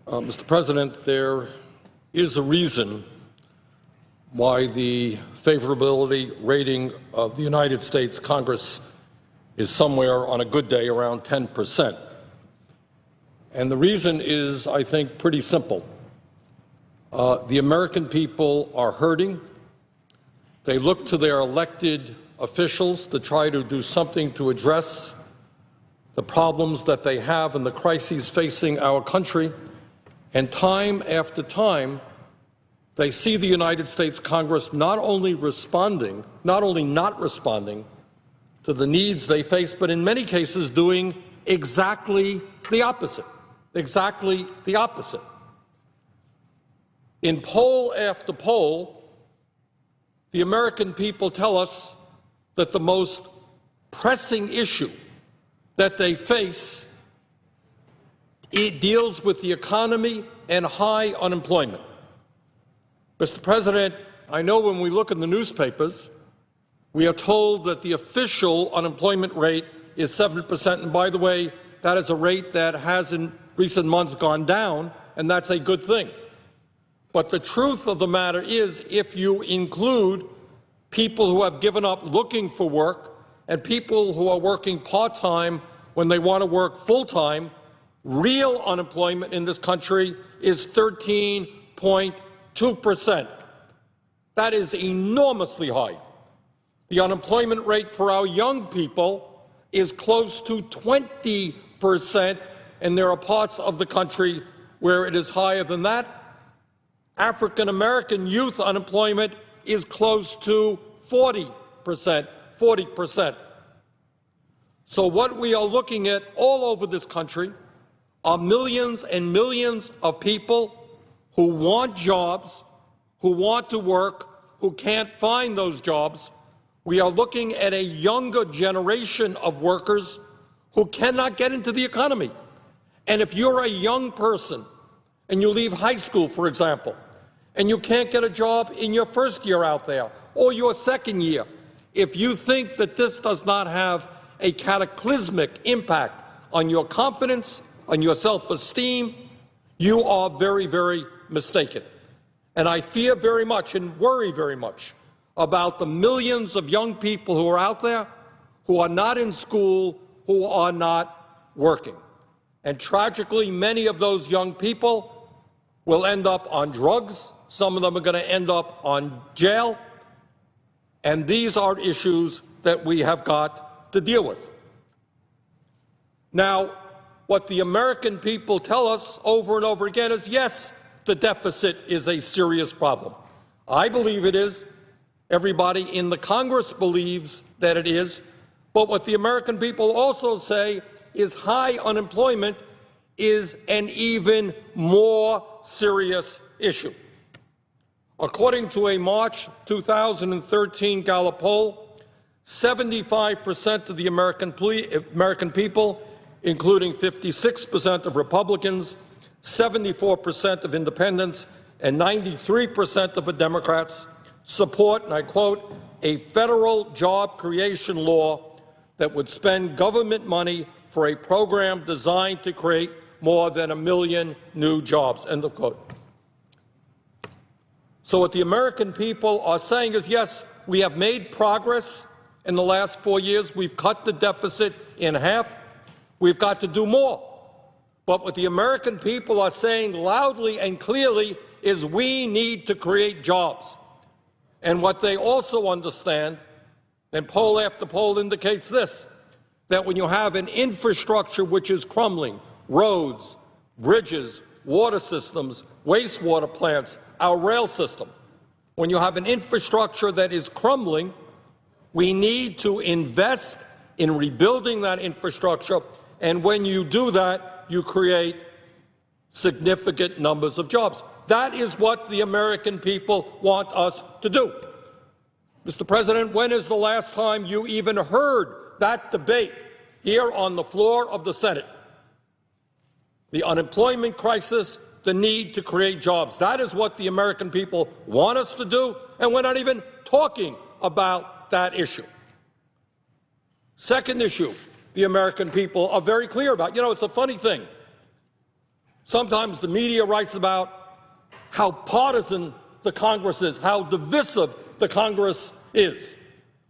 Mr. President, there is a reason why the favorability rating of the United States Congress is somewhere on a good day around 10%. And the reason is, I think, pretty simple. The American people are hurting. They look to their elected officials to try to do something to address the problems that they have and the crises facing our country. And time after time, they see the United States Congress not only not responding to the needs they face, but in many cases doing exactly the opposite. Exactly the opposite. In poll after poll, the American people tell us that the most pressing issue that they face deals with the economy and high unemployment. Mr. President, I know when we look in the newspapers, we are told that the official unemployment rate is 7%. And by the way, that is a rate that has in recent months gone down, and that's a good thing. But the truth of the matter is, if you include people who have given up looking for work and people who are working part-time when they want to work full-time, real unemployment in this country is 13.2%. That is enormously high. The unemployment rate for our young people is close to 20%, and there are parts of the country where it is higher than that. African American youth unemployment is close to 40%. So what we are looking at all over this country are millions and millions of people who want jobs, who want to work, who can't find those jobs. We are looking at a younger generation of workers who cannot get into the economy. And if you're a young person and you leave high school, for example, and you can't get a job in your first year out there or your second year, if you think that this does not have a cataclysmic impact on your confidence, on your self-esteem, you are very, very mistaken. And I fear very much and worry very much about the millions of young people who are out there who are not in school, who are not working. And tragically, many of those young people will end up on drugs. Some of them are going to end up on jail. And these are issues that we have got to deal with. Now, what the American people tell us over and over again is, yes, the deficit is a serious problem. I believe it is. Everybody in the Congress believes that it is. But what the American people also say is high unemployment is an even more serious issue. According to a March 2013 Gallup poll, 75% of the American people, including 56% of Republicans, 74% of independents, and 93% of the Democrats, support, and I quote, a federal job creation law that would spend government money for a program designed to create more than 1 million new jobs, end of quote. So what the American people are saying is, yes, we have made progress in the last 4 years. We've cut the deficit in half. We've got to do more. But what the American people are saying loudly and clearly is we need to create jobs. And what they also understand, and poll after poll indicates this, that when you have an infrastructure which is crumbling, roads, bridges, water systems, wastewater plants, our rail system, when you have an infrastructure that is crumbling, we need to invest in rebuilding that infrastructure. And when you do that, you create significant numbers of jobs. That is what the American people want us to do. Mr. President, when is the last time you even heard that debate here on the floor of the Senate? The unemployment crisis, the need to create jobs. That is what the American people want us to do, and we're not even talking about that issue. Second issue the American people are very clear about. You know, it's a funny thing. Sometimes the media writes about how partisan the Congress is, how divisive the Congress is,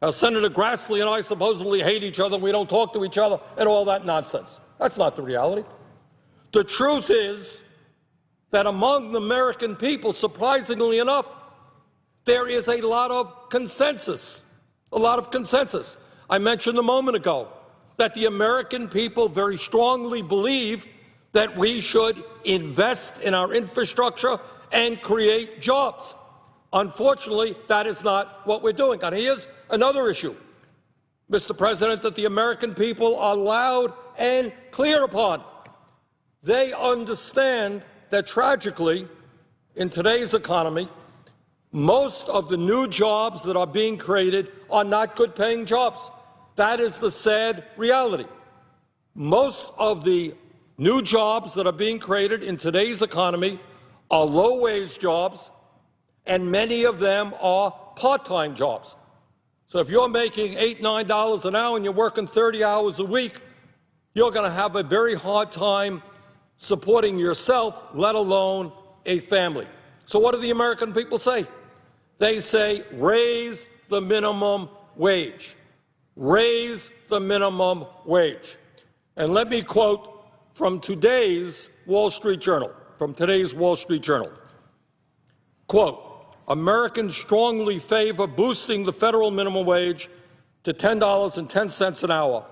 how Senator Grassley and I supposedly hate each other, we don't talk to each other, and all that nonsense. That's not the reality. The truth is that among the American people, surprisingly enough, there is a lot of consensus, I mentioned a moment ago that the American people very strongly believe that we should invest in our infrastructure and create jobs. Unfortunately, that is not what we're doing. And here's another issue, Mr. President, that the American people are loud and clear upon. They understand that tragically, in today's economy, most of the new jobs that are being created are not good-paying jobs. That is the sad reality. Most of the new jobs that are being created in today's economy are low-wage jobs, and many of them are part-time jobs. So if you're making $8, $9 an hour and you're working 30 hours a week, you're going to have a very hard time supporting yourself, let alone a family. So what do the American people say? They say, raise the minimum wage. Raise the minimum wage. And let me quote from today's Wall Street Journal, Quote, Americans strongly favor boosting the federal minimum wage to $10.10 an hour,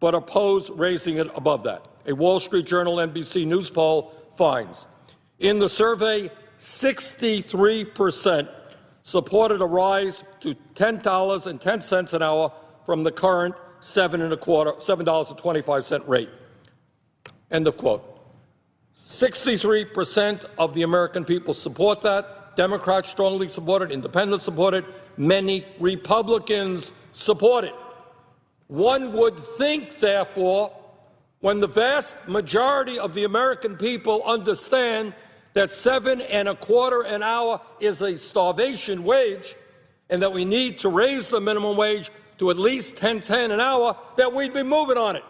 but oppose raising it above that. A Wall Street Journal NBC News poll finds. In the survey, 63% supported a rise to $10.10 an hour from the current $7.25 rate. End of quote. 63% of the American people support that. Democrats strongly support it. Independents support it. Many Republicans support it. One would think, therefore, when the vast majority of the American people understand that $7.25 an hour is a starvation wage and that we need to raise the minimum wage to at least $10.10 an hour, that we'd be moving on it.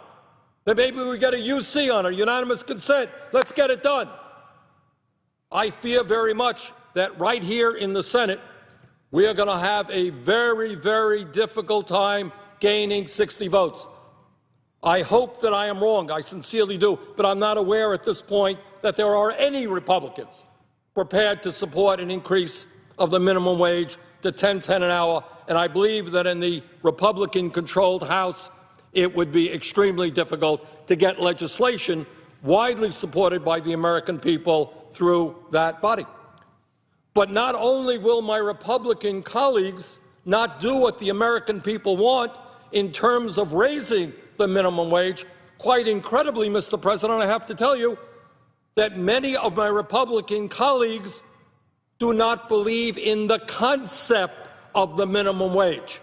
That maybe we get a UC on it, unanimous consent. Let's get it done. I fear very much that right here in the Senate, we are going to have a very, very difficult time gaining 60 votes. I hope that I am wrong. I sincerely do. But I'm not aware at this point that there are any Republicans prepared to support an increase of the minimum wage to $10.10 an hour. And I believe that in the Republican-controlled House, it would be extremely difficult to get legislation widely supported by the American people through that body. But not only will my Republican colleagues not do what the American people want in terms of raising the minimum wage, quite incredibly, Mr. President, I have to tell you that many of my Republican colleagues do not believe in the concept of the minimum wage.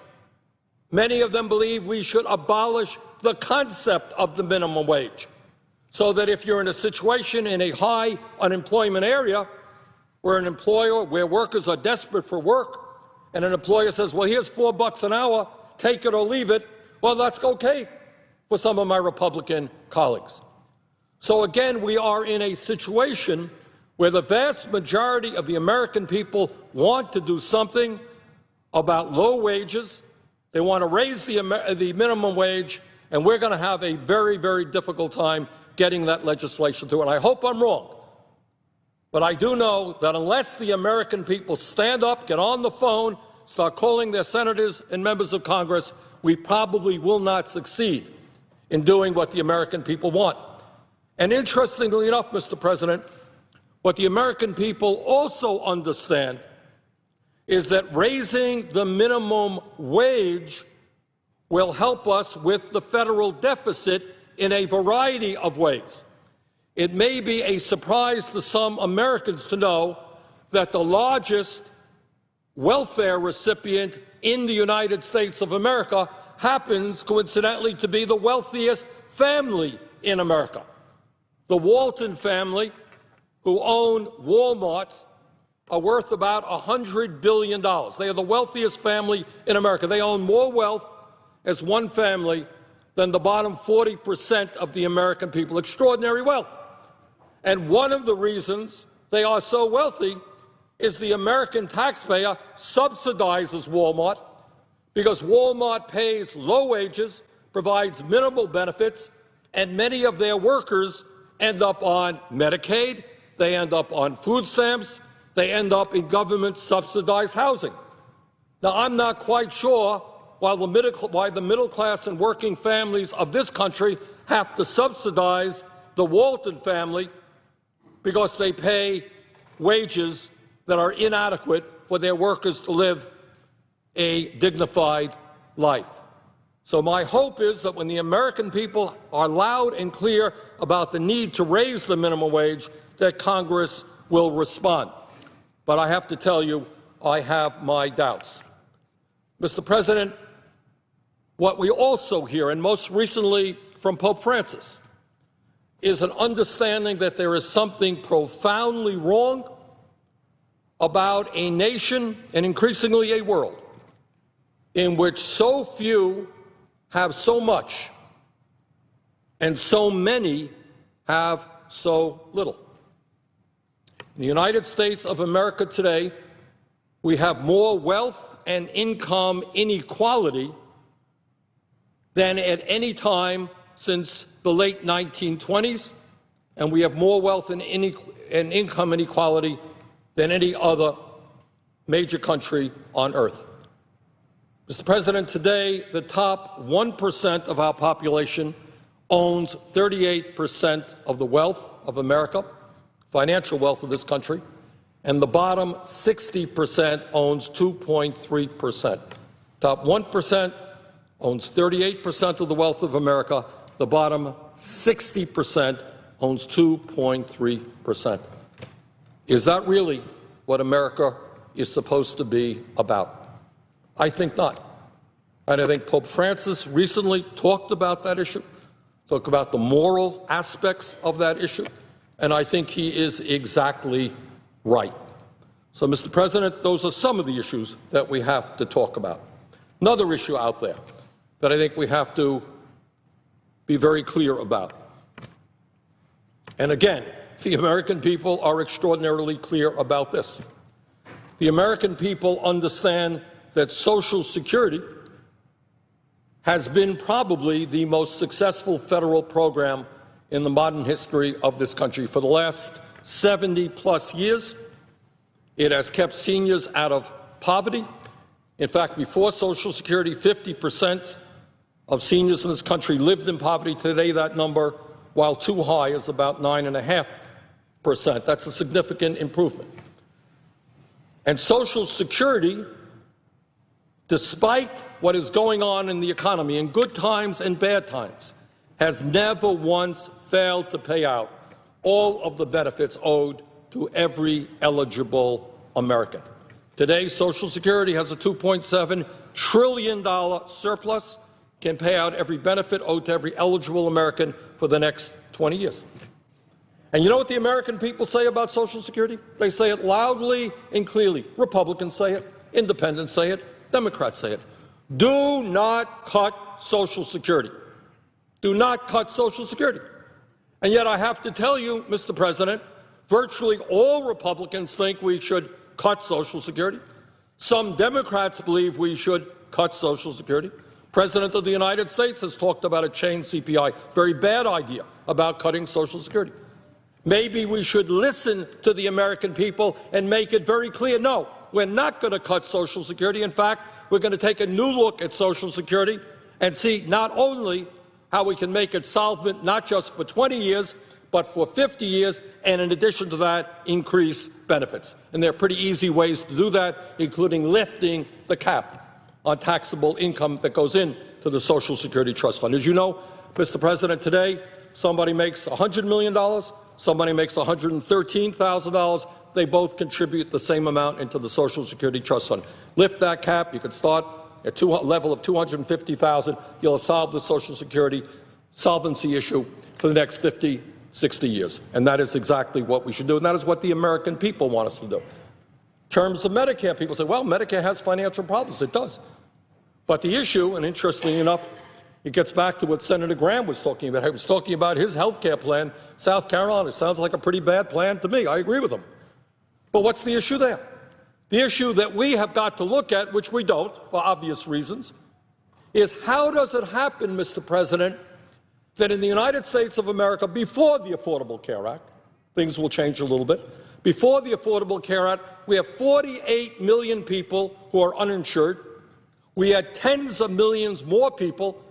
Many of them believe we should abolish the concept of the minimum wage, so that if you're in a situation in a high unemployment area where workers are desperate for work, and an employer says, well, here's $4 an hour, take it or leave it, well, that's okay for some of my Republican colleagues. So again, we are in a situation where the vast majority of the American people want to do something about low wages. They want to raise the minimum wage, and we're going to have a very, very difficult time getting that legislation through. And I hope I'm wrong. But I do know that unless the American people stand up, get on the phone, start calling their senators and members of Congress, we probably will not succeed in doing what the American people want. And interestingly enough, Mr. President, what the American people also understand is that raising the minimum wage will help us with the federal deficit in a variety of ways. It may be a surprise to some Americans to know that the largest welfare recipient in the United States of America happens, coincidentally, to be the wealthiest family in America. The Walton family, who own Walmarts, are worth about $100 billion. They are the wealthiest family in America. They own more wealth as one family than the bottom 40% of the American people. Extraordinary wealth. And one of the reasons they are so wealthy is the American taxpayer subsidizes Walmart because Walmart pays low wages, provides minimal benefits, and many of their workers end up on Medicaid, they end up on food stamps, they end up in government-subsidized housing. Now, I'm not quite sure why the middle class and working families of this country have to subsidize the Walton family because they pay wages that are inadequate for their workers to live a dignified life. So my hope is that when the American people are loud and clear about the need to raise the minimum wage, that Congress will respond. But I have to tell you, I have my doubts. Mr. President, what we also hear, and most recently from Pope Francis, is an understanding that there is something profoundly wrong about a nation, and increasingly a world, in which so few have so much and so many have so little. In the United States of America today, we have more wealth and income inequality than at any time since the late 1920s, and we have more wealth and income inequality than any other major country on earth. Mr. President, today the top 1% of our population owns 38% of the wealth of America, financial wealth of this country, and the bottom 60% owns 2.3%. Top 1% owns 38% of the wealth of America. The bottom 60% owns 2.3%. Is that really what America is supposed to be about? I think not. And I think Pope Francis recently talked about that issue, talked about the moral aspects of that issue, and I think he is exactly right. So, Mr. President, those are some of the issues that we have to talk about. Another issue out there that I think we have to be very clear about. And again, the American people are extraordinarily clear about this. The American people understand that Social Security has been probably the most successful federal program in the modern history of this country. For the last 70-plus years, it has kept seniors out of poverty. In fact, before Social Security, 50% of seniors in this country lived in poverty. Today, that number, while too high, is about 9.5%. That's a significant improvement. And Social Security, despite what is going on in the economy, in good times and bad times, has never once failed to pay out all of the benefits owed to every eligible American. Today, Social Security has a $2.7 trillion surplus, can pay out every benefit owed to every eligible American for the next 20 years. And you know what the American people say about Social Security? They say it loudly and clearly. Republicans say it, independents say it, Democrats say it. Do not cut Social Security. Do not cut Social Security. And yet I have to tell you, Mr. President, virtually all Republicans think we should cut Social Security. Some Democrats believe we should cut Social Security. President of the United States has talked about a chain CPI. Very bad idea about cutting Social Security. Maybe we should listen to the American people and make it very clear, no, we're not going to cut Social Security. In fact, we're going to take a new look at Social Security and see not only how we can make it solvent not just for 20 years, but for 50 years, and in addition to that, increase benefits. And there are pretty easy ways to do that, including lifting the cap on taxable income that goes into the Social Security Trust Fund. As you know, Mr. President, today somebody makes $100 million, somebody makes $113,000. They both contribute the same amount into the Social Security Trust Fund. Lift that cap. You could start at a level of $250,000. You'll solve the Social Security solvency issue for the next 50, 60 years. And that is exactly what we should do, and that is what the American people want us to do. In terms of Medicare, people say, well, Medicare has financial problems. It does. But the issue, and interestingly enough, It gets back to what Senator Graham was talking about. He was talking about his health care plan. South Carolina sounds like a pretty bad plan to me. I agree with him. But what's the issue there? The issue that we have got to look at, which we don't for obvious reasons, is how does it happen, Mr. President, that in the United States of America, before the Affordable Care Act, things will change a little bit, before the Affordable Care Act, we have 48 million people who are uninsured. We had tens of millions more people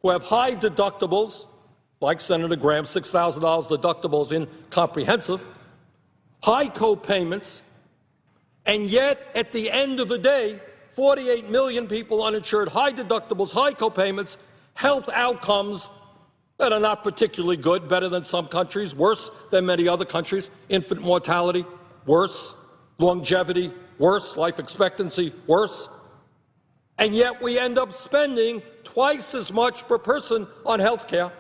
who have high deductibles, like Senator Graham, $6,000 deductibles in comprehensive, high co-payments, and yet at the end of the day, 48 million people uninsured, high deductibles, high co-payments, health outcomes that are not particularly good, better than some countries, worse than many other countries, infant mortality, worse, longevity, worse, life expectancy, worse. And yet we end up spending twice as much per person on health care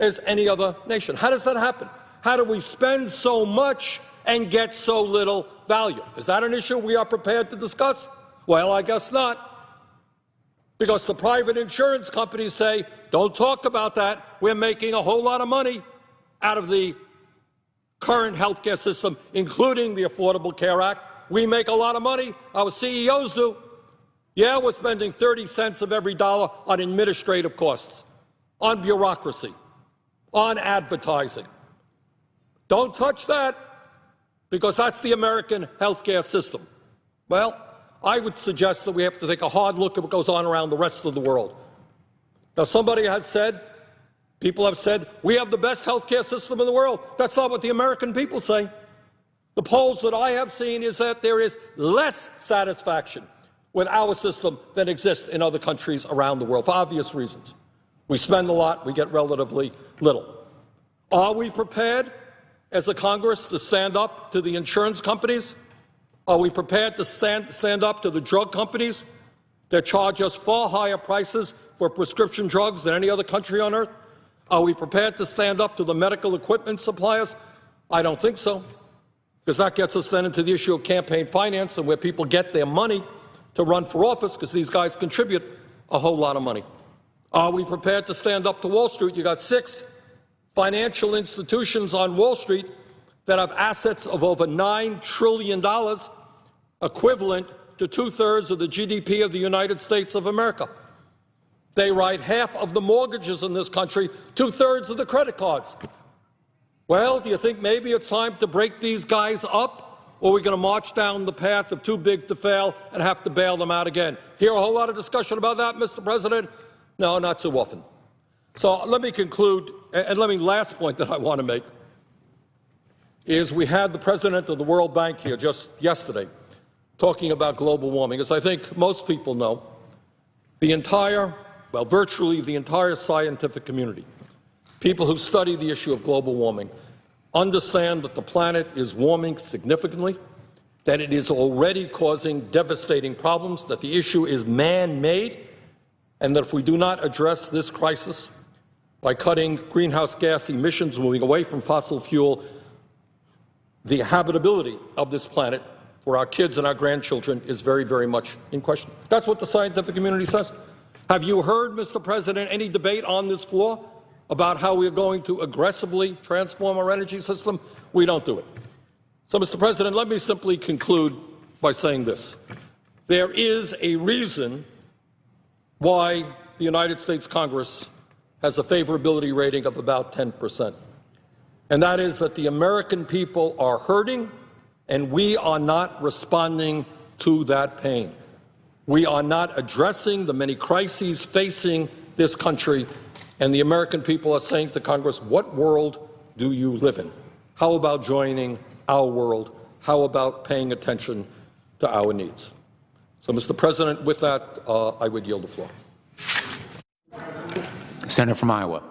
as any other nation. How does that happen? How do we spend so much and get so little value? Is that an issue we are prepared to discuss? Well, I guess not. Because the private insurance companies say, don't talk about that. We're making a whole lot of money out of the current health care system, including the Affordable Care Act. We make a lot of money. Our CEOs do. Yeah, we're spending 30 cents of every dollar on administrative costs, on bureaucracy, on advertising. Don't touch that, because that's the American health care system. Well, I would suggest that we have to take a hard look at what goes on around the rest of the world. Now, somebody has said, people have said, we have the best health care system in the world. That's not what the American people say. The polls that I have seen is that there is less satisfaction with our system than exists in other countries around the world, for obvious reasons. We spend a lot, we get relatively little. Are we prepared as a Congress to stand up to the insurance companies? Are we prepared to stand up to the drug companies that charge us far higher prices for prescription drugs than any other country on earth? Are we prepared to stand up to the medical equipment suppliers? I don't think so, because that gets us then into the issue of campaign finance and where people get their money to run for office, because these guys contribute a whole lot of money. Are we prepared to stand up to Wall Street? You got 6 financial institutions on Wall Street that have assets of over $9 trillion, equivalent to 2/3 of the GDP of the United States of America. They write half of the mortgages in this country, 2/3 of the credit cards. Well, do you think maybe it's time to break these guys up? Or are we going to march down the path of too big to fail and have to bail them out again? Hear a whole lot of discussion about that, Mr. President? No, not too often. So let me conclude, and last point that I want to make is we had the president of the World Bank here just yesterday talking about global warming. As I think most people know, virtually the entire scientific community, people who study the issue of global warming, understand that the planet is warming significantly, that it is already causing devastating problems, that the issue is man-made, and that if we do not address this crisis by cutting greenhouse gas emissions, moving away from fossil fuel, the habitability of this planet for our kids and our grandchildren is very, very much in question. That's what the scientific community says. Have you heard, Mr. President, any debate on this floor about how we are going to aggressively transform our energy system? We don't do it. So, Mr. President, let me simply conclude by saying this. There is a reason why the United States Congress has a favorability rating of about 10%. And that is that the American people are hurting, and we are not responding to that pain. We are not addressing the many crises facing this country, and the American people are saying to Congress, what world do you live in? How about joining our world? How about paying attention to our needs? So, Mr. President, with that, I would yield the floor. Senator from Iowa.